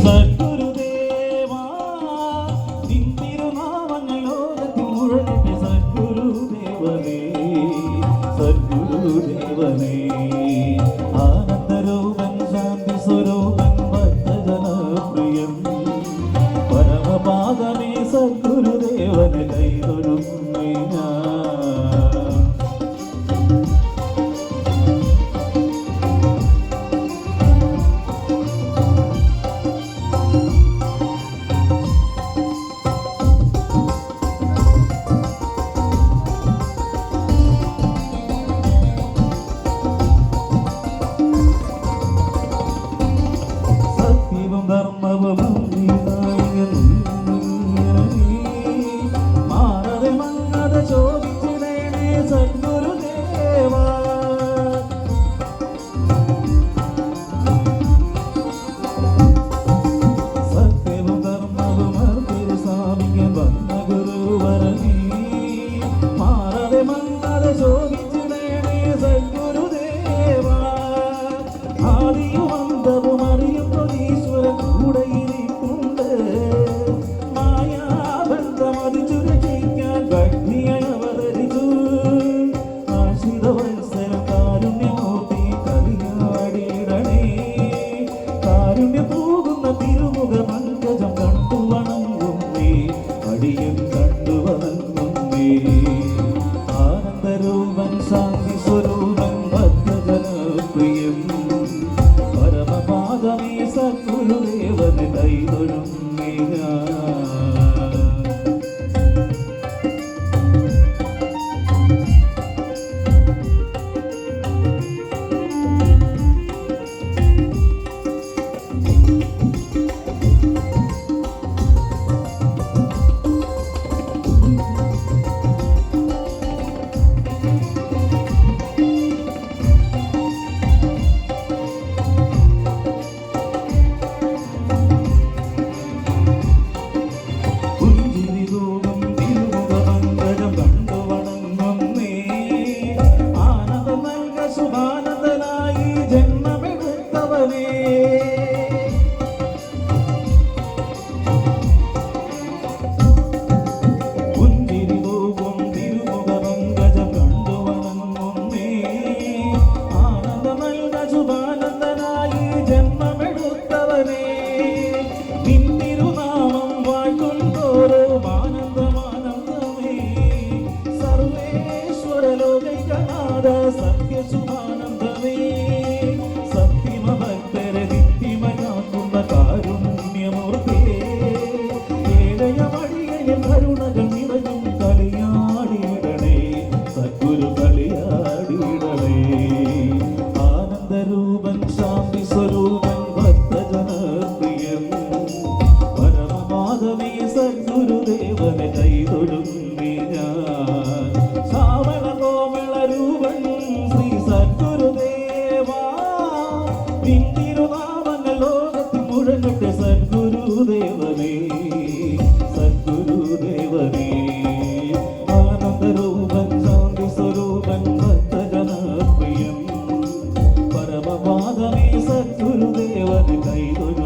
സദ്ഗുരുദേവാ നിൻ തിരുനാമങ്ങൾ ലോകത്തിൽ മുഴങ്ങട്ടെ. സദ്ഗുരുദേവനേ സദ്ഗുരുദേവനേ ആനന്ദരൂപൻ ശാന്തി സ്വരൂപൻ ഭക്തജനപ്രിയൻ പരമപാദമേ സദ്ഗുരുദേവനെ കൈതൊഴുന്നേ ഞാൻ. മാറതെ മങ്ങതെ ചോദിച്ചിടേണേ സദ്ഗുരുദേവാ. സത്യവും ധർമ്മവും തിരുസ്വാമിക്ക് വന്ന ഗുരുവരനീ മാറതെ മങ്ങതെ ചോദിച്ചിടേണേ സദ്ഗുരുദേവാ. ആദിയും അന്തവും അറിയുന്ന ഈശ്വരൻ കൂടെ ഇരിപ്പുണ്ട്. മായാബന്ധമതിച്ചു രക്ഷിക്കാൻ ഭക്തിയായി അവതരിച്ചു. ആശ്രിതവത്സരം കാരുണ്യമൂർത്തി കളിയാടിയിടണേ. കാരുണ്യ പോകുന്ന തിരുമുഖ പങ്കജം കണ്ടു വണങ്ങുന്നേ. അടിയൻ കണ്ടു വണങ്ങുന്നേ. ആനന്ദരൂപൻ ശാന്തി സ്വരൂപൻ ഭക്തജനപ്രിയൻ പരമപാദമേ സദ്ഗുരുദേവനെ കൈതൊഴുന്നേ ഞാൻ. സത്യശുഭാനന്ദമേ സത്യമഭക്തരെ നിത്യമയാക്കുന്ന കാരുണ്യമൂർത്തിയേ ഏഴയമടിയൻ കരുണകൾ നിറഞ്ഞും കളിയാടിയിടണേ സദ്ഗുരു കളിയാടിയിടണേ. ആനന്ദരൂപൻ ശാന്തി സ്വരൂപൻ ഭക്തജനപ്രിയൻ പരമപാദമേ സദ്ഗുരുദേവനെ കൈതൊഴുന്നേ ഞാൻ. ശ്രാവണ കോമള രൂപൻ ശ്രീ സദ്ഗുരുദേവാ നിൻ തിരുനാമങ്ങൾ ലോകത്തിൽ മുഴങ്ങട്ടെ. സദ്ഗുരുദേവനേ സദ്ഗുരുദേവനേ ആനന്ദരൂപൻ ശാന്തി സ്വരൂപൻ ഭക്തജനപ്രിയൻ പരമപാദമേ സദ്ഗുരുദേവനെ കൈതൊഴുന്നേ.